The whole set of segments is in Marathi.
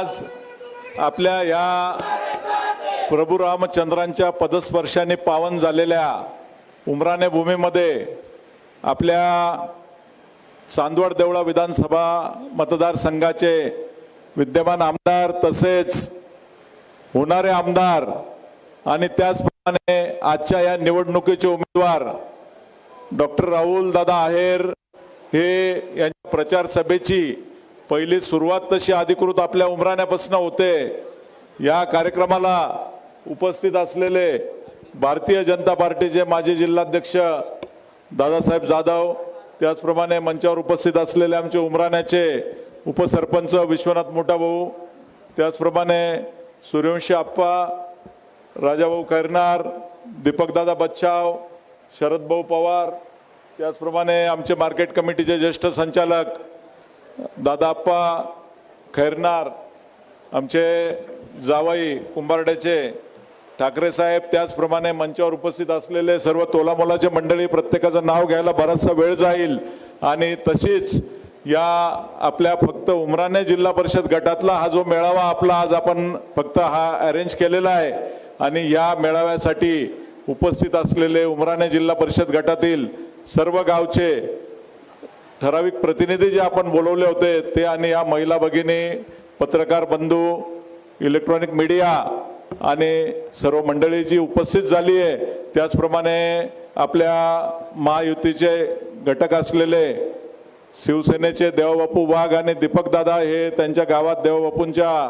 आज आपल्या या प्रभू रामचंद्रांच्या पदस्पर्शाने पावन झालेल्या उमराणे भूमीमध्ये आपल्या चांदवड देवळा विधानसभा मतदारसंघाचे विद्यमान आमदार तसेच होणारे आमदार आणि त्याचप्रमाणे आजच्या या निवडणुकीचे उमेदवार डॉक्टर राहुल दादा आहेर हे यांच्या प्रचार सभेची पहिली सुरुवात तशी अधिकृत आपल्या उमराण्यापासून होते। या कार्यक्रमाला उपस्थित असलेले भारतीय जनता पार्टीचे माजी जिल्हाध्यक्ष दादासाहेब जाधव, त्याचप्रमाणे मंचावर उपस्थित असलेले आमचे उमराण्याचे उपसरपंच विश्वनाथ मोठाभाऊ, त्याचप्रमाणे सूर्यवंशी आप्पा, राजाभाऊ खैरनार, दीपकदादा बच्चाव, शरदभाऊ पवार, त्याचप्रमाणे आमचे मार्केट कमिटीचे ज्येष्ठ संचालक दादाप्पा खैरनार, आमचे जावई कुंभारड्याचे ठाकरे साहेब, त्याचप्रमाणे मंचावर उपस्थित असलेले सर्व तोलामोलाचे मंडळी, प्रत्येकाचं नाव घ्यायला बराचसा वेळ जाईल आणि तशीच या आपल्या फक्त उमराणे जिल्हा परिषद गटातला हा जो मेळावा आपला आज आपण फक्त हा अरेंज केलेला आहे आणि या मेळाव्यासाठी उपस्थित असलेले उमराणे जिल्हा परिषद गटातील सर्व गावचे ठराविक प्रतिनिधी जे आपण बोलवले होते ते आणि या महिला भगिनी, पत्रकार बंधू, इलेक्ट्रॉनिक मीडिया आणि सर्व मंडळी जी उपस्थित झाली आहे, त्याचप्रमाणे आपल्या महायुतीचे घटक असलेले शिवसेनेचे देवबापू वाघ आणि दीपकदादा हे त्यांच्या गावात देवबापूंच्या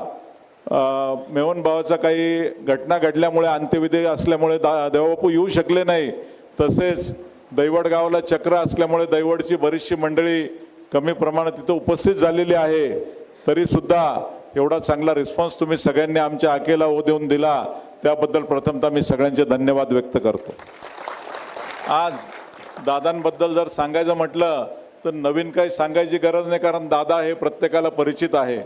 मेवण भावाचा काही घटना घडल्यामुळे अंत्यविधी असल्यामुळे देवबापू येऊ शकले नाही। तसेच दैवड गावाला चक्र असल्यामुळे दैवडची बरीचशी मंडळी कमी प्रमाणात तिथं उपस्थित झालेली आहे। तरी सुद्धा एवढा चांगला रिस्पॉन्स तुम्ही सगळ्यांनी आमच्या आकेला ओ देऊन दिला त्याबद्दल प्रथमतः मी सगळ्यांचे धन्यवाद व्यक्त करतो। आज दादांबद्दल जर सांगायचं म्हटलं तर नवीन काही सांगायची गरज नाही, कारण दादा हे प्रत्येकाला परिचित आहे।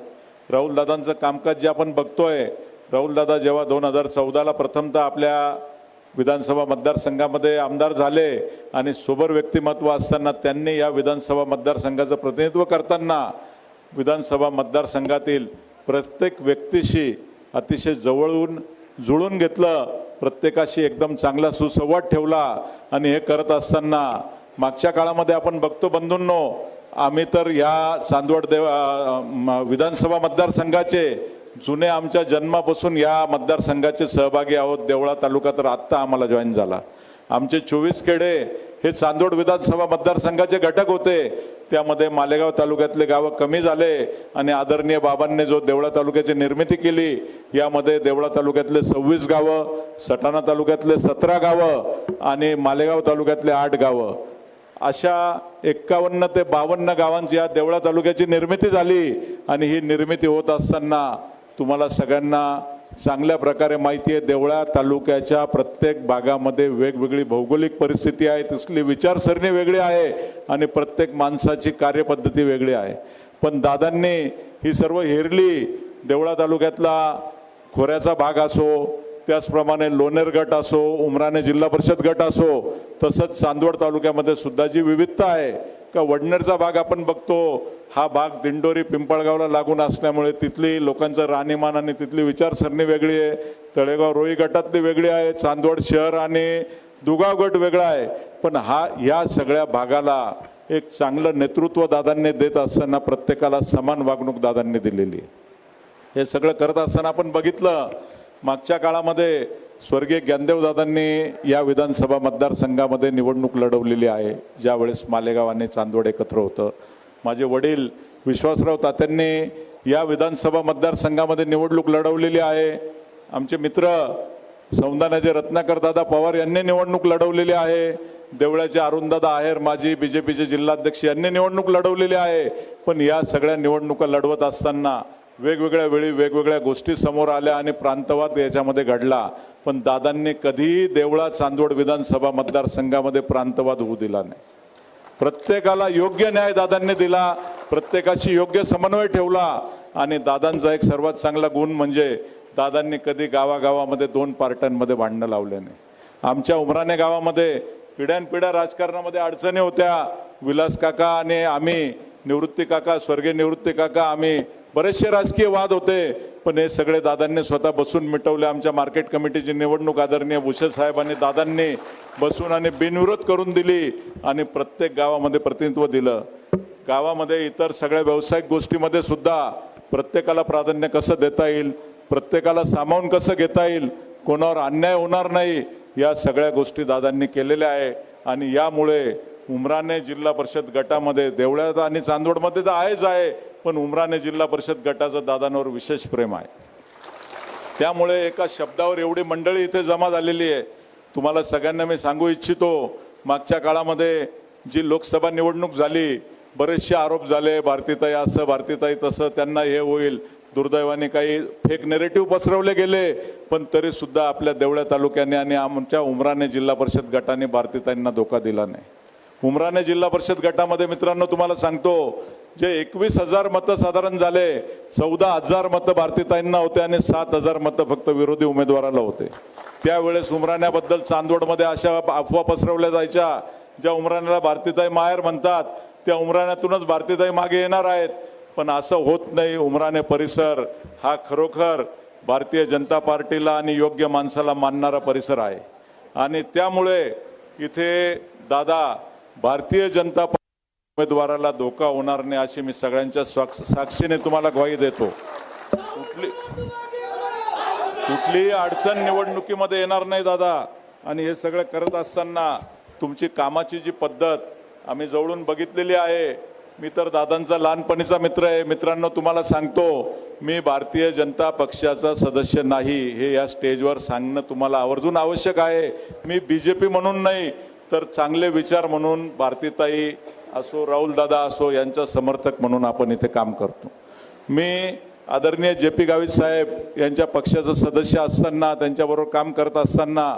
राहुल दादांचं कामकाज जे आपण बघतोय, राहुल दादा जेव्हा 2014ला प्रथमतः आपल्या विधानसभा मतदारसंघामध्ये आमदार झाले आणि सोबर व्यक्तिमत्व असताना त्यांनी या विधानसभा मतदारसंघाचं प्रतिनिधित्व करताना विधानसभा मतदारसंघातील प्रत्येक व्यक्तीशी अतिशय जवळून जुळून घेतलं, प्रत्येकाशी एकदम चांगला सुसंवाद ठेवला आणि हे करत असताना मागच्या काळामध्ये आपण बघतो बंधूंनो, आम्ही तर या चांदवड विधानसभा मतदारसंघाचे जुने आमच्या जन्मापासून या मतदारसंघाचे सहभागी आहोत। देवळा तालुका तर आत्ता आम्हाला जॉईन झाला। आमचे 24 खेडे हे चांदवड विधानसभा मतदारसंघाचे घटक होते, त्यामध्ये मालेगाव तालुक्यातले गावं कमी झाले आणि आदरणीय बाबांनी जो देवळा तालुक्याची निर्मिती केली, यामध्ये देवळा तालुक्यातले 26 गावं, सटाणा तालुक्यातले 17 गावं आणि मालेगाव तालुक्यातले 8 गावं, अशा 51 ते 52 गावांची या देवळा तालुक्याची निर्मिती झाली। आणि ही निर्मिती होत असताना तुम्हाला सगळ्यांना चांगल्या प्रकारे माहिती आहे, देवळा तालुक्याच्या प्रत्येक भागामध्ये वेगवेगळी भौगोलिक परिस्थिती आहे, तिथली विचारसरणी वेगळी आहे आणि प्रत्येक माणसाची कार्यपद्धती वेगळी आहे। पण दादांनी ही सर्व हेरली। देवळा तालुक्यातला खोऱ्याचा भाग असो, त्याचप्रमाणे लोणेर गट असो, उमराणे जिल्हा परिषद गट असो, तसंच चांदवड तालुक्यामध्ये सुद्धा जी विविधता आहे का वडनेरचा भाग आपण बघतो, हा भाग दिंडोरी पिंपळगावला लागून असल्यामुळे तिथली लोकांचं राहणीमान आणि तिथली विचारसरणी वेगळी आहे। तळेगाव रोही गटातली वेगळी आहे, चांदवड शहर आणि दुगाव गट वेगळा आहे। पण या सगळ्या भागाला एक चांगलं नेतृत्व दादांनी देत असताना प्रत्येकाला समान वागणूक दादांनी दिलेली आहे। हे सगळं करत असताना आपण बघितलं मागच्या काळामध्ये स्वर्गीय ज्ञानदेव दादांनी या विधानसभा मतदारसंघामध्ये निवडणूक लढवलेली आहे, ज्यावेळेस मालेगाव आणि चांदवड एकत्र होतं। माझे वडील विश्वासराव तात्यांनी या विधानसभा मतदारसंघामध्ये निवडणूक लढवलेली आहे। आमचे मित्र सौंदाण्याचे रत्नाकर दादा पवार यांनी निवडणूक लढवलेली आहे। देवळ्याचे अरुणदादा आहेर माजी बीजेपीचे जिल्हाध्यक्ष यांनी निवडणूक लढवलेली आहे। पण या सगळ्या निवडणुका लढवत असताना वेगवेगळ्या वेळी वेगवेगळ्या गोष्टी समोर आल्या आणि प्रांतवाद याच्यामध्ये घडला, पण दादांनी कधीही देवळा चांदवड विधानसभा मतदारसंघामध्ये प्रांतवाद होऊ दिला नाही। प्रत्येकाला योग्य न्याय दादांनी दिला, प्रत्येकाशी योग्य समन्वय ठेवला आणि दादांचा एक सर्वात चांगला गुण म्हणजे दादांनी कधी गावागावामध्ये 2 पार्ट्यांमध्ये भांडणं लावले नाही। आमच्या उमराणे गावामध्ये पिढ्यानपिढ्या राजकारणामध्ये अडचणी होत्या। विलास काका आणि आम्ही निवृत्ती काका, स्वर्गीय निवृत्ती काका, आम्ही बरेचसे राजकीय वाद होते, पण हे सगळे दादांनी स्वतः बसून मिटवले. आमच्या मार्केट कमिटीची निवडणूक आदरणीय भुसे साहेबांनी दादांनी बसून आणि बिनविरोध करून दिली आणि प्रत्येक गावामध्ये प्रतिनिधित्व दिलं. गावामध्ये इतर सगळ्या व्यावसायिक गोष्टीमध्ये सुद्धा प्रत्येकाला प्राधान्य कसं देता येईल, प्रत्येकाला सामावून कसं घेता येईल, कोणावर अन्याय होणार नाही, या सगळ्या गोष्टी दादांनी केलेल्या आहे. आणि यामुळे उमराणे जिल्हा परिषद गटामध्ये देवळ्यात आणि चांदवडमध्ये तर आहेच आहे, पण उमराणे जिल्हा परिषद गटाचं दादांवर विशेष प्रेम आहे. त्यामुळे एका शब्दावर एवढी मंडळी इथे जमा झालेली आहे. तुम्हाला सगळ्यांना मी सांगू इच्छितो, मागच्या काळामध्ये जी लोकसभा निवडणूक झाली, बरेचसे आरोप झाले, भारतीताई असं भारतीताई तसं, त्यांना हे होईल, दुर्दैवाने काही फेक नेरेटिव्ह पसरवले गेले, पण तरी सुद्धा आपल्या देवळ्या तालुक्याने आणि आमच्या उमराणे जिल्हा परिषद गटाने भारतीताईंना धोका दिला नाही. उमराणे जिल्हा परिषद गटामध्ये मित्रांनो तुम्हाला सांगतो, जे 21,000 मतं साधारण झाले, 14,000 मतं भारतीताईंना होते आणि 7,000 मतं फक्त विरोधी उमेदवाराला होते. त्यावेळेस उमराण्याबद्दल चांदवडमध्ये अशा अफवा पसरवल्या जायच्या, ज्या उमराण्याला भारतीताई माहेर म्हणतात, त्या उमराण्यातूनच भारतीताई मागे येणार आहेत. पण असं होत नाही. उमराणे परिसर हा खरोखर भारतीय जनता पार्टीला आणि योग्य माणसाला मानणारा परिसर आहे. आणि त्यामुळे इथे दादा भारतीय जनता पार्टी उमेदवाराला धोका होणार नाही अशी मी सगळ्यांच्या साक्षीने तुम्हाला ग्वाही देतो. कुठलीही अडचण निवडणुकीमध्ये येणार नाही दादा. आणि हे सगळं करत असताना तुमची कामाची जी पद्धत आम्ही जवळून बघितलेली आहे. मी तर दादांचा लहानपणीचा मित्र आहे. मित्रांनो तुम्हाला सांगतो, मी भारतीय जनता पक्षाचा सदस्य नाही हे या स्टेजवर सांगणं तुम्हाला आवर्जून आवश्यक आहे. मी BJP म्हणून नाही, तर चांगले विचार म्हणून भारतीताई असो, राहुल दादा असो, यांचा समर्थक म्हणून आपण इथे काम करतो. मी आदरणीय JP गावित साहेब यांच्या पक्षाचं सदस्य असताना, त्यांच्याबरोबर काम करत असताना,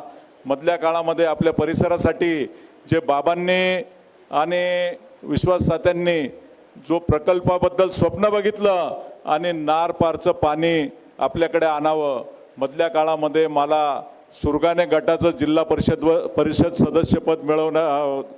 मधल्या काळामध्ये आपल्या परिसरासाठी जे बाबांनी आणि विश्वास सात्यांनी जो प्रकल्पाबद्दल स्वप्न बघितलं आणि नार पारचं पाणी आपल्याकडे आणावं, मधल्या काळामध्ये मला सुरगाणे गटाचं जिल्हा परिषद सदस्यपद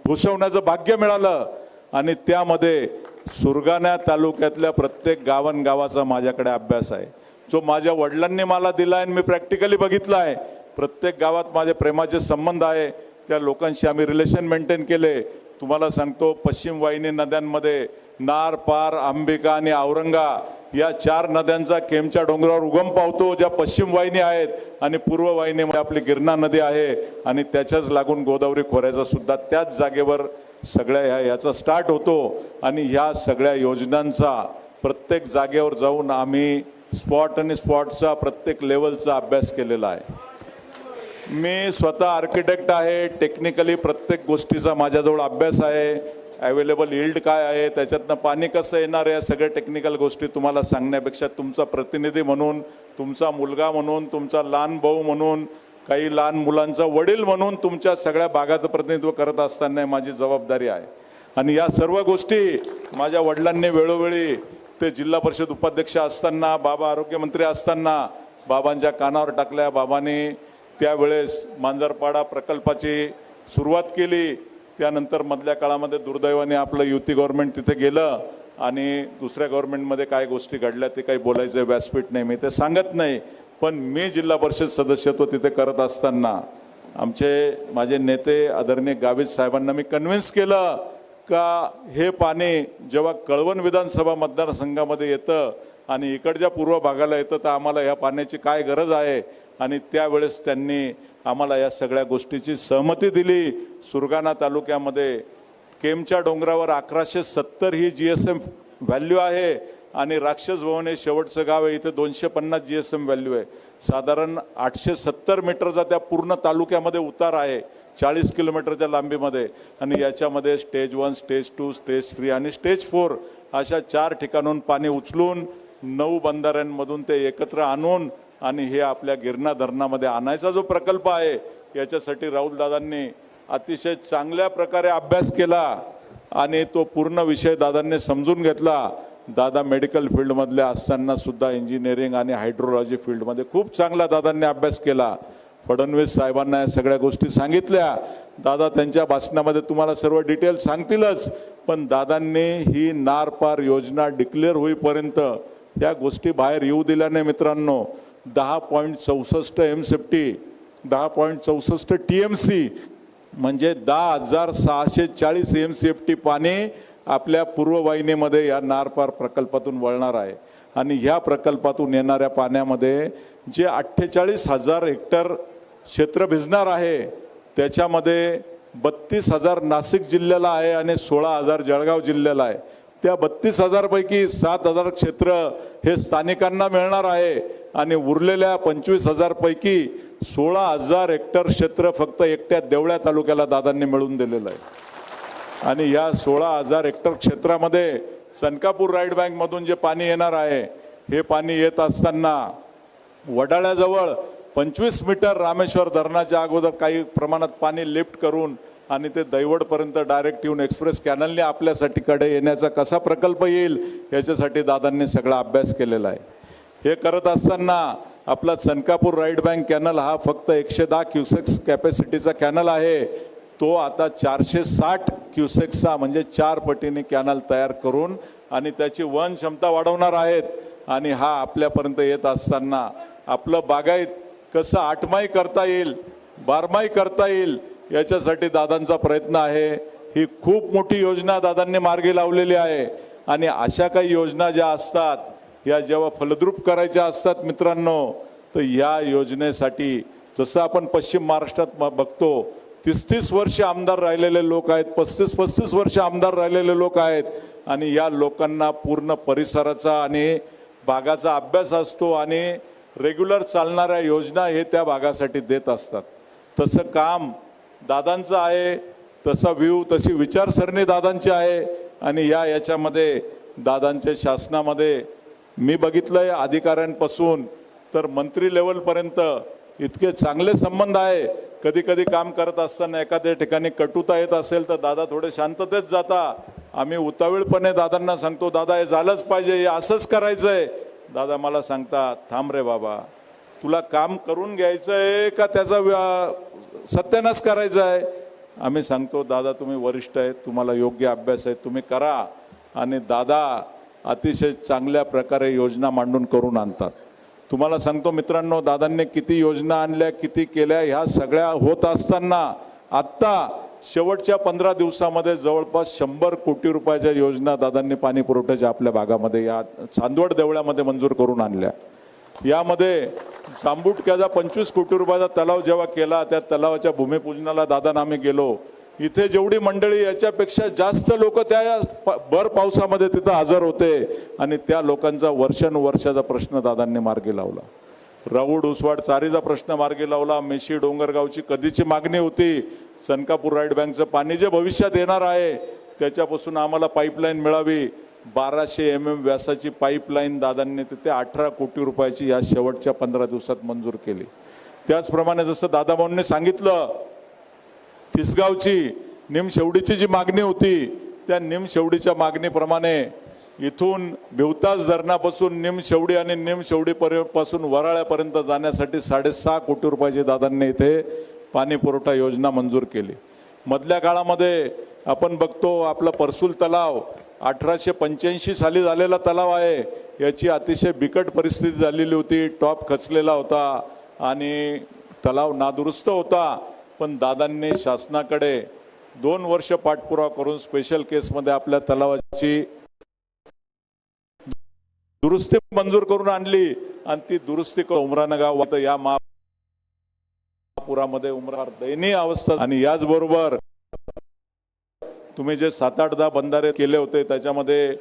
भूषवण्याचं भाग्य मिळालं. आणि त्यामध्ये सुरगाणा तालुक्यातल्या प्रत्येक गावाचा माझ्याकडे अभ्यास आहे, जो माझ्या वडिलांनी मला दिला आहे. मी प्रॅक्टिकली बघितला आहे. प्रत्येक गावात माझे प्रेमाचे संबंध आहे. त्या लोकांशी आम्ही रिलेशन मेंटेन केले. तुम्हाला सांगतो, पश्चिम वाहिनी नद्यांमध्ये नार, पार, अंबिका आणि औरंगा या 4 नद्यांचा केमच्या डोंगरावर उगम पावतो, ज्या पश्चिम वाहिनी आहेत. आणि पूर्व वाहिनीमध्ये आपली गिरणा नदी आहे आणि त्याच्याच लागून गोदावरी खोऱ्याचा सुद्धा त्याच जागेवर सगळ्या याचा स्टार्ट होतो. आणि ह्या सगळ्या योजनांचा प्रत्येक जागेवर जाऊन आम्ही स्पॉट आणि स्पॉटचा प्रत्येक लेवलचा अभ्यास केलेला आहे. मी स्वतः आर्किटेक्ट आहे. टेक्निकली प्रत्येक गोष्टीचा माझ्याजवळ अभ्यास आहे. अवेलेबल यील्ड काय आहे, त्याच्यातनं पाणी कसं येणार आहे, सगळ्या टेक्निकल गोष्टी तुम्हाला सांगण्यापेक्षा तुमचा प्रतिनिधी म्हणून, तुमचा मुलगा म्हणून, तुमचा लहान भाऊ म्हणून, काही लहान मुलांचा वडील म्हणून तुमच्या सगळ्या भागाचं प्रतिनिधित्व करत असताना माझी जबाबदारी आहे. आणि या सर्व गोष्टी माझ्या वडिलांनी वेळोवेळी, ते जिल्हा परिषद उपाध्यक्ष असताना, बाबा आरोग्यमंत्री असताना बाबांच्या कानावर टाकल्या. बाबांनी त्यावेळेस मांजरपाडा प्रकल्पाची सुरुवात केली. त्यानंतर मधल्या काळामध्ये दुर्दैवाने आपलं युती गव्हर्नमेंट तिथे गेलं आणि दुसऱ्या गव्हर्नमेंटमध्ये काय गोष्टी घडल्या ते काही बोलायचं व्यासपीठ नाही, मी ते सांगत नाही. पण मी जिल्हा परिषद सदस्यत्व तिथे करत असताना माझे नेते आदरणीय गावित साहेबांना मी कन्व्हिन्स केलं का हे पाणी जेव्हा कळवण विधानसभा मतदारसंघामध्ये येतं आणि इकडच्या पूर्व भागाला येतं, तर आम्हाला ह्या पाण्याची काय गरज आहे. आणि त्यावेळेस त्यांनी आम्हाला या सगळ्या गोष्टीची सहमती दिली. सुरगाणा तालुक्यामध्ये केमच्या डोंगरावर 1170 ही GSM व्हॅल्यू आहे आणि राक्षस भवन हे शेवटचं गाव आहे. इथे 250 GSM व्हॅल्यू आहे. साधारण 870 मीटरचा त्या पूर्ण तालुक्यामध्ये उतार आहे, 40 किलोमीटरच्या लांबीमध्ये. आणि याच्यामध्ये स्टेज 1, स्टेज 2, स्टेज 3 आणि स्टेज 4 अशा 4 ठिकाणून पाणी उचलून 9 बंधाऱ्यांमधून ते एकत्र आणून आणि हे आपल्या गिरणा धरणामध्ये आणायचा जो प्रकल्प आहे, याच्यासाठी राहुल दादांनी अतिशय चांगल्या प्रकारे अभ्यास केला आणि तो पूर्ण विषय दादांनी समजून घेतला. दादा मेडिकल फील्डमधले असताना सुद्धा इंजिनिअरिंग आणि हायड्रोलॉजी फील्डमध्ये खूप चांगला दादांनी अभ्यास केला. फडणवीस साहेबांना या सगळ्या गोष्टी सांगितल्या. दादा त्यांच्या भाषणामध्ये तुम्हाला सर्व डिटेल सांगतीलच. पण दादांनी ही नार पार योजना डिक्लेअर होईपर्यंत या गोष्टी बाहेर येऊ दिल्या नाही मित्रांनो. 10.64 एमसेफ्टी, 10.64 TMC म्हणजे 10,640 MCFT पाणी आपल्या पूर्ववाहिनीमध्ये या नारपार प्रकल्पातून वळणार आहे. आणि ह्या प्रकल्पातून येणाऱ्या पाण्यामध्ये जे 48,000 हेक्टर क्षेत्र भिजणार आहे त्याच्यामध्ये 32,000 नाशिक जिल्ह्याला आहे आणि 16,000 जळगाव जिल्ह्याला आहे. त्या 32,000 पैकी 7,000 क्षेत्र हे स्थानिकांना मिळणार आहे आणि उरलेल्या 25,000 पैकी 16,000 हेक्टर क्षेत्र फक्त एकट्या देवळ्या तालुक्याला दादांनी मिळवून दिलेलं आहे. आणि या 16,000 हेक्टर क्षेत्रामध्ये सनकापूर राईट बँकमधून जे पाणी येणार आहे हे पाणी येत असताना वडाळ्याजवळ 25 मीटर रामेश्वर धरणाच्या अगोदर काही प्रमाणात पाणी लिफ्ट करून आणि ते दैवडपर्यंत डायरेक्ट येऊन एक्सप्रेस कॅनलने आपल्यासाठी कडे येण्याचा कसा प्रकल्प येईल याच्यासाठी दादांनी सगळा अभ्यास केलेला आहे. हे करत असताना आपला सनकापूर राईट बँक कॅनल हा फक्त 110 क्युसेक्स कॅपॅसिटीचा कॅनल आहे. तो आता 460 क्युसेक्सचा म्हणजे 4 पटीने कॅनल तयार करून आणि त्याची वहन क्षमता वाढवणार आहेत. आणि हा आपल्यापर्यंत येत असताना आपलं बागायत कसं 8माही करता येईल, 12माही करता येईल याच्यासाठी दादांचा प्रयत्न आहे. ही खूप मोठी योजना दादांनी मार्गी लावलेली आहे. आणि अशा काही योजना ज्या असतात या जेव्हा फलद्रूप करायच्या असतात मित्रांनो, तर या योजनेसाठी जसं आपण पश्चिम महाराष्ट्रात बघतो 30-30 वर्ष आमदार राहिलेले लोक आहेत, 35-35 वर्ष आमदार राहिलेले लोक आहेत आणि या लोकांना पूर्ण परिसराचा आणि भागाचा अभ्यास असतो आणि रेग्युलर चालणाऱ्या योजना हे त्या भागासाठी देत असतात. तसं काम दादांचं आहे, तसा व्ह्यू तशी विचारसरणी दादांची आहे. आणि याच्यामध्ये दादांच्या शासनामध्ये मी बघितलंय अधिकाऱ्यांपासून तर मंत्री लेवलपर्यंत इतके चांगले संबंध आहे. कधी कधी काम करत असताना एखाद्या ठिकाणी कटुता येत असेल तर दादा थोडे शांततेत जाता. आम्ही उतावीळपणे दादांना सांगतो दादा हे झालंच पाहिजे, हे असंच करायचंय. दादा मला सांगता थांब रे बाबा, तुला काम करून घ्यायचंय का त्याचा सत्यानाश करायचा आहे. आम्ही सांगतो दादा तुम्ही वरिष्ठ आहेत, तुम्हाला योग्य अभ्यास आहे, तुम्ही करा. आणि दादा अतिशय चांगल्या प्रकारे योजना मांडून करून आणतात. तुम्हाला सांगतो मित्रांनो दादांनी किती योजना आणल्या, किती केल्या, ह्या सगळ्या होत असताना आत्ता शेवटच्या 15 दिवसामध्ये जवळपास 100 कोटी रुपयाच्या योजना दादांनी पाणी पुरवठ्याच्या आपल्या भागामध्ये या चांदवड देवळ्यामध्ये मंजूर करून आणल्या. यामध्ये जांबुटक्याचा 25 कोटी रुपयाचा तलाव जेव्हा केला त्या तलावाच्या भूमिपूजनाला दादा आम्ही गेलो. इथे जेवढी मंडळी याच्यापेक्षा जास्त लोक त्या भर पावसामध्ये तिथं हजर होते आणि त्या लोकांचा वर्षानुवर्षाचा प्रश्न दादांनी मार्गी लावला. राऊड उसवाड चारीचा प्रश्न मार्गी लावला. मेशी डोंगरगावची कधीची मागणी होती, सनकापूर राईट बँकचं पाणी जे भविष्यात येणार आहे त्याच्यापासून आम्हाला पाईपलाईन मिळावी. 1200 mm व्यासाची पाईपलाईन दादांनी तिथे 18 कोटी रुपयाची या शेवटच्या 15 दिवसात मंजूर केली. त्याचप्रमाणे जसं दादाभाऊंनी सांगितलं तिसगावची निमशेवडीची जी मागणी होती त्या निमशेवडीच्या मागणीप्रमाणे इथून भिवतास धरणापासून निमशेवडी आणि निमशेवडी पासून वराळ्यापर्यंत जाण्यासाठी 6.5 कोटी रुपयाची दादांनी इथे पाणी पुरवठा योजना मंजूर केली. मधल्या काळामध्ये आपण बघतो आपला परसूल तलाव 1885 साली झालेला तलाव आहे. याची अतिशय बिकट परिस्थिती झालेली होती, टॉप खचलेला होता आणि तलाव नादुरुस्त होता. पण दादांनी शासनाकडे 2 वर्ष पाठपुरावा करून स्पेशल केसमध्ये आपल्या तलावाची दुरुस्ती मंजूर करून आणली आणि ती दुरुस्ती उमराणा गाव या महापुरामध्ये उमरार दयनीय अवस्था. आणि याचबरोबर तुम्ही जे 7-8-10 बंधारे केले होते त्याच्यामध्ये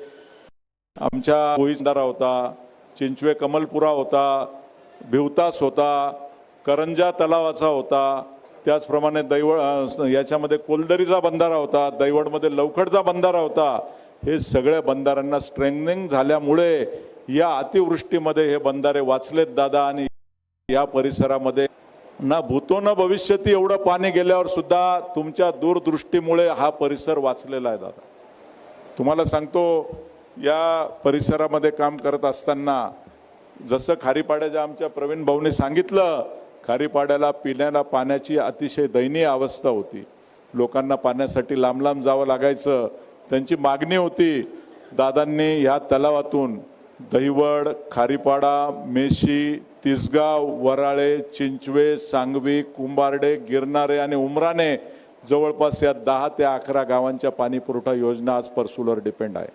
आमच्या बंधारा होता, चिंचवे कमलपुरा होता, भिवतास होता, करंजा तलावाचा होता, त्याचप्रमाणे दैवड याच्यामध्ये कोलदरीचा बंधारा होता, दैवडमध्ये लवखडचा बंधारा होता. हे सगळ्या बंधाऱ्यांना स्ट्रेंथनिंग झाल्यामुळे या अतिवृष्टीमध्ये हे बंधारे वाचलेत दादा. आणि या परिसरामध्ये ना भूतो न भविष्यती एवढं पाणी गेल्यावर सुद्धा तुमच्या दूरदृष्टीमुळे हा परिसर वाचलेला आहे दादा. तुम्हाला सांगतो या परिसरामध्ये काम करत असताना जसं खारीपाड्याच्या आमच्या प्रवीण भाऊंनी सांगितलं, खारीपाड्याला पिण्याला पाण्याची अतिशय दयनीय अवस्था होती. लोकांना पाण्यासाठी लांब लांब जावं लागायचं. त्यांची मागणी होती दादांनी ह्या तलावातून दहिवड, खारीपाडा, मेशी, तिसगाव, वराळे, चिंचवे, सांगवी, कुंभारडे, गिरणारे आणि उमराणे जवळपास या 10 ते 11 गावांच्या पाणी पुरवठा योजना आज परसूलवर डिपेंड आहे.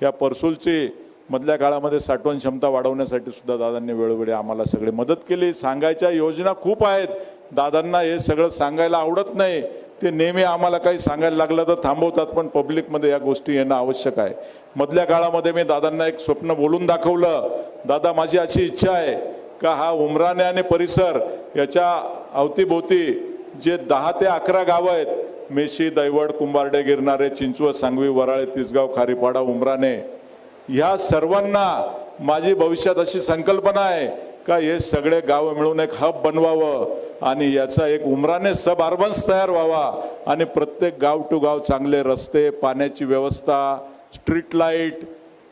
या परसूलची मधल्या काळामध्ये साठवण क्षमता वाढवण्यासाठी सुद्धा दादांनी वेळोवेळी आम्हाला सगळे मदत केली. सांगायच्या योजना खूप आहेत. दादांना हे सगळं सांगायला आवडत नाही. ते नेहमी आम्हाला काही सांगायला लागलं तर थांबवतात, पण पब्लिकमध्ये या गोष्टी येणं आवश्यक आहे. मधल्या काळामध्ये मी दादांना एक स्वप्न बोलून दाखवलं. दादा, माझी अशी इच्छा आहे का हा उमराणे आणि परिसर याच्या अवतीभोवती जे 10 ते 11 गावं आहेत, मेशी, दैवड, कुंभारडे, गिरणारे, चिंचवड, सांगवी, वराळे, तिसगाव, खारीपाडा, उमराणे, ह्या सर्वांना माझी भविष्यात अशी संकल्पना आहे का हे सगळे गाव मिळून एक हब बनवावं आणि याचा एक उमराणे सब अर्बन्स तयार व्हावा आणि प्रत्येक गाव टू गाव चांगले रस्ते, पाण्याची व्यवस्था, स्ट्रीट लाईट,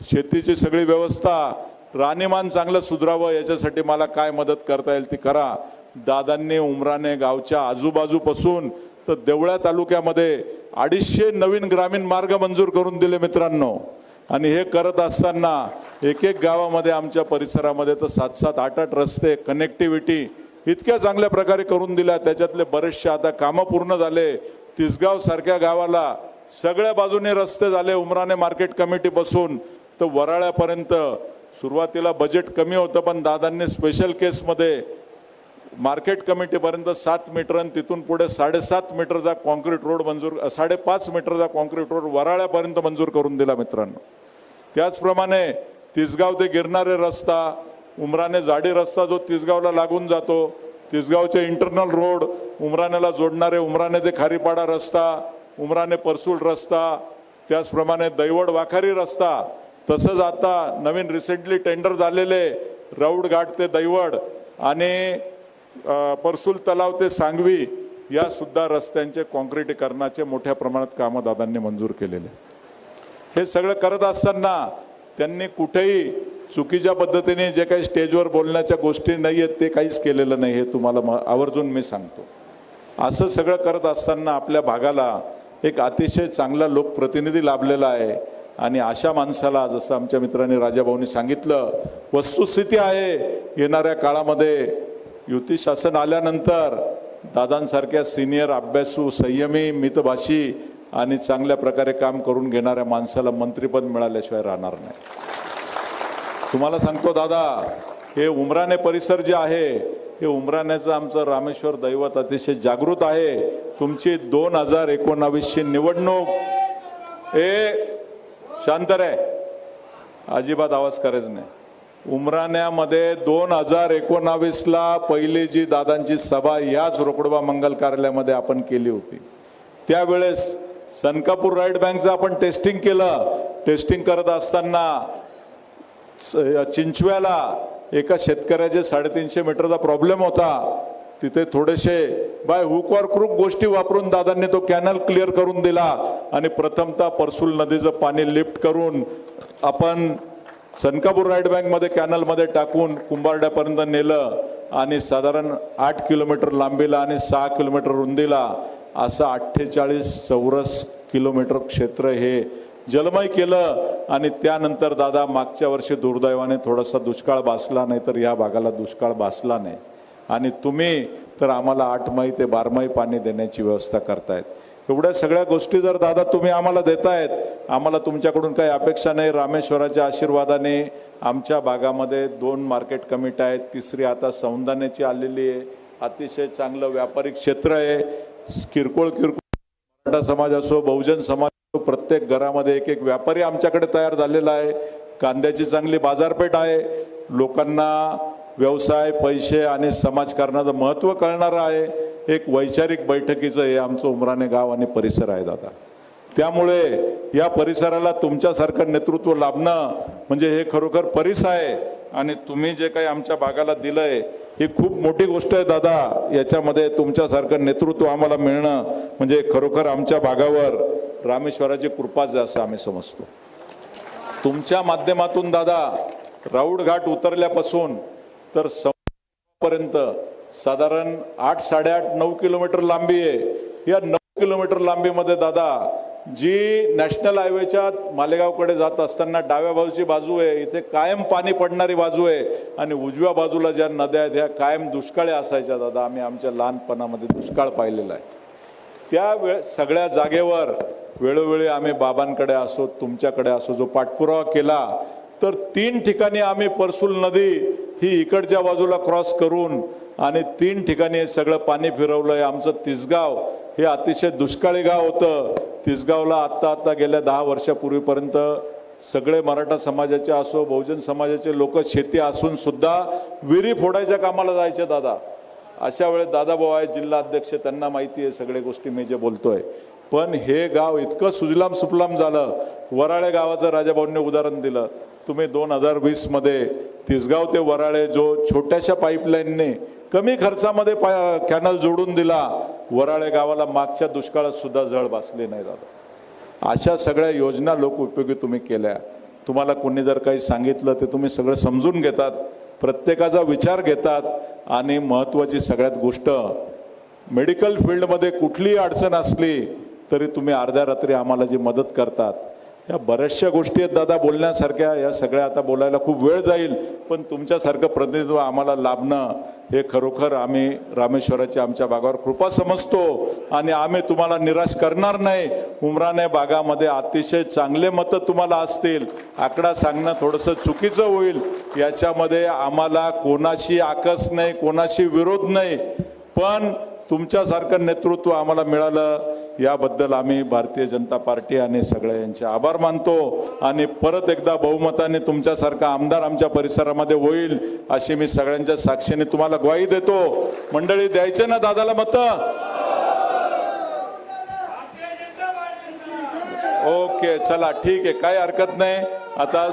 शेतीची सगळी व्यवस्था, राहणीमान चांगलं सुधारावं. याच्यासाठी मला काय मदत करता येईल ती करा. दादांनी उमराणे गावच्या आजूबाजूपासून तर देवळा तालुक्यामध्ये 250 नवीन ग्रामीण मार्ग मंजूर करून दिले मित्रांनो. आणि हे करत असताना एक एक गावामध्ये आमच्या परिसरामध्ये तर 7-7, 8-8 रस्ते, कनेक्टिव्हिटी इतक्या चांगल्या प्रकारे करून दिल्या. त्याच्यातले बरेचसे आता कामं पूर्ण झाले. तिसगाव सारख्या गावाला सगळ्या बाजूने रस्ते झाले. उमराणे मार्केट कमिटी बसून तर वराळ्यापर्यंत सुरुवातीला बजेट कमी होतं, पण दादांनी स्पेशल केसमध्ये मार्केट कमिटीपर्यंत 7 मीटर आणि तिथून पुढे 7.5 मीटरचा कॉन्क्रीट रोड मंजूर, 5.5 मीटरचा कॉन्क्रीट रोड वराळ्यापर्यंत मंजूर करून दिला मित्रांनो. त्याचप्रमाणे तिसगाव ते गिरणारे रस्ता, उमराणे जाडी रस्ता जो तिसगावला लागून जातो, तिसगावचे इंटरनल रोड, उमराणेला जोडणारे उमराणे ते खारीपाडा रस्ता, उमराणे परसूल रस्ता, त्याचप्रमाणे दैवड वाखारी रस्ता, तसंच आता नवीन रिसेंटली टेंडर झालेले राऊड घाट ते दैवड आणि परसूल तलाव ते सांगवी या सुद्धा रस्त्यांचे कॉन्क्रिटीकरणाचे मोठ्या प्रमाणात कामं दादांनी मंजूर केलेले. हे सगळं करत असताना त्यांनी कुठेही चुकीच्या पद्धतीने जे काही स्टेजवर बोलण्याच्या गोष्टी नाही आहेत ते काहीच केलेलं नाही. हे तुम्हाला आवर्जून मी सांगतो. असं सगळं करत असताना आपल्या भागाला एक अतिशय चांगला लोकप्रतिनिधी लाभलेला आहे आणि अशा माणसाला, जसं आमच्या मित्रांनी राजाभाऊंनी सांगितलं, वस्तुस्थिती आहे येणाऱ्या काळामध्ये युती शासन आल्यानंतर दादांसारख्या सिनियर, अभ्यासू, संयमी, मितभाषी आणि चांगल्या प्रकारे काम करून घेणाऱ्या माणसाला मंत्रिपद मिळाल्याशिवाय राहणार नाही. तुम्हाला सांगतो दादा, हे उमराणे परिसर जे आहे, हे उमराण्याचं आमचं रामेश्वर दैवत अतिशय जागृत आहे. तुमची 2019ची निवडणूक, शांत रे, अजिबात आवाज करायचं नाही. उमराण्यामध्ये 2019ला पहिली जी दादांची सभा याच रोकडबा मंगल कार्यालयामध्ये आपण केली होती. त्यावेळेस सनकापूर राईट बँकचं आपण टेस्टिंग केलं. टेस्टिंग करत असताना चिंचव्याला एका शेतकऱ्याचे 350 मीटरचा प्रॉब्लेम होता. तिथे थोडेसे बाय हुक और क्रूक गोष्टी वापरून दादांनी तो कॅनल क्लिअर करून दिला आणि प्रथमतः परसूल नदीचं पाणी लिफ्ट करून आपण सनकापूर राईट बँकमध्ये कॅनलमध्ये टाकून कुंभारड्यापर्यंत नेलं आणि साधारण 8 किलोमीटर लांबीला आणि 6 किलोमीटर रुंदीला असं 48 चौरस किलोमीटर क्षेत्र हे जलमय केलं. आणि त्यानंतर दादा मागच्या वर्षी दुर्दैवाने थोडासा दुष्काळ भासला, नाही तर या भागाला दुष्काळ भासला नाही. आणि तुम्ही तर आम्हाला 8 मै ते 12 मै पाणी देण्याची व्यवस्था करतायत. एवढ्या सगळ्या गोष्टी जर दादा तुम्ही आम्हाला देतायत, आम्हाला तुमच्याकडून काही अपेक्षा नाही. रामेश्वराच्या आशीर्वादाने आमच्या भागामध्ये 2 मार्केट कमिटी आहेत, तिसरी आता सौंदाण्याची आलेली आहे. अतिशय चांगलं व्यापारिक क्षेत्र आहे. किरकोळ मराठा समाज असो, बहुजन समाज असो, प्रत्येक घरामध्ये एक व्यापारी आमच्याकडे तयार झालेला आहे. कांद्याची चांगली बाजारपेठ आहे. लोकांना व्यवसाय, पैसे आणि समाजकारणाचं महत्त्व कळणारं आहे. एक वैचारिक बैठकीचं हे आमचं उमराणे गाव आणि परिसर आहे दादा. त्यामुळे या परिसराला तुमच्यासारखं नेतृत्व लाभणं म्हणजे हे खरोखर परीस आहे. आणि तुम्ही जे काही आमच्या भागाला दिलंय ही खूप मोठी गोष्ट आहे दादा. याच्यामध्ये तुमच्यासारखं नेतृत्व आम्हाला मिळणं म्हणजे खरोखर आमच्या भागावर रामेश्वराची कृपाच आहे असं आम्ही समजतो. तुमच्या माध्यमातून दादा राऊड घाट उतरल्यापासून तर पर्यंत साधारण 8, 8.5, 9 किलोमीटर लांबी आहे. या 9 किलोमीटर लांबीमध्ये दादा जी नॅशनल हायवेच्या मालेगावकडे जात असताना डाव्या बाजूची बाजू आहे, इथे कायम पाणी पडणारी बाजू आहे आणि उजव्या बाजूला ज्या नद्या आहेत ह्या कायम दुष्काळी असायच्या. दादा आम्ही आमच्या लहानपणामध्ये दुष्काळ पाहिलेला आहे. त्या सगळ्या जागेवर वेळोवेळी आम्ही बाबांकडे असो तुमच्याकडे असो जो पाठपुरावा केला, तर 3 ठिकाणी आम्ही परसूल नदी ही इकडच्या बाजूला क्रॉस करून आणि 3 ठिकाणी हे सगळं पाणी फिरवलंय. आमचं तिसगाव हे अतिशय दुष्काळी गाव होतं. तिसगावला आत्ता गेल्या 10 वर्षापूर्वीपर्यंत सगळे मराठा समाजाचे असो बहुजन समाजाचे लोक शेती असून सुद्धा विहिरी फोडायच्या कामाला जायचे. दादा अशा वेळेस दादाभाऊ आहे जिल्हा अध्यक्ष, त्यांना माहिती आहे सगळ्या गोष्टी मी जे बोलतोय. पण हे गाव इतकं सुजलाम सुफलाम झालं. वराळे गावाचं राजाभाऊंनी उदाहरण दिलं. तुम्ही 2020 मध्ये तिसगाव ते वराळे जो छोट्याशा पाईपलाईनने कमी खर्चामध्ये कॅनल जोडून दिला, वराळे गावाला मागच्या दुष्काळात सुद्धा जळ बसली नाही. दादा अशा सगळ्या योजना लोक उपयोगी तुम्ही केल्या. तुम्हाला कोणी जर काही सांगितलं ते तुम्ही सगळं समजून घेतात, प्रत्येकाचा विचार घेतात आणि महत्त्वाची सगळ्यात गोष्ट मेडिकल फील्डमध्ये कुठलीही अडचण असली तरी तुम्ही अर्ध्या रात्री आम्हाला जी मदत करतात. या बऱ्याचशा गोष्टी आहेत दादा बोलण्यासारख्या. या सगळ्या आता बोलायला खूप वेळ जाईल, पण तुमच्यासारखं प्रतिनिधित्व आम्हाला लाभणं हे खरोखर आम्ही रामेश्वराची आमच्या भागावर कृपा समजतो आणि आम्ही तुम्हाला निराश करणार नाही. उमराणे भागामध्ये अतिशय चांगले मतं तुम्हाला असतील. आकडा सांगणं थोडंसं चुकीचं होईल. याच्यामध्ये आम्हाला कोणाशी आकस नाही, कोणाशी विरोध नाही, पण तुमच्यासारखं नेतृत्व आम्हाला मिळालं याबद्दल आम्ही भारतीय जनता पार्टी आणि सगळ्या यांचे आभार मानतो. आणि परत एकदा बहुमताने तुमच्यासारखा आमदार आमच्या परिसरामध्ये होईल अशी मी सगळ्यांच्या साक्षीने तुम्हाला ग्वाही देतो. मंडळी द्यायचे ना दादाला मतं? ओके चला ठीक आहे, काही हरकत नाही. आता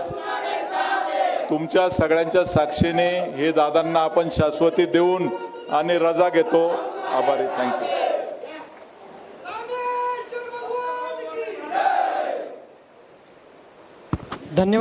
तुमच्या सगळ्यांच्या साक्षीने हे दादांना आपण शाश्वती देऊन आणि रजा घेतो. आभारी. थँक्यू. धन्यवाद.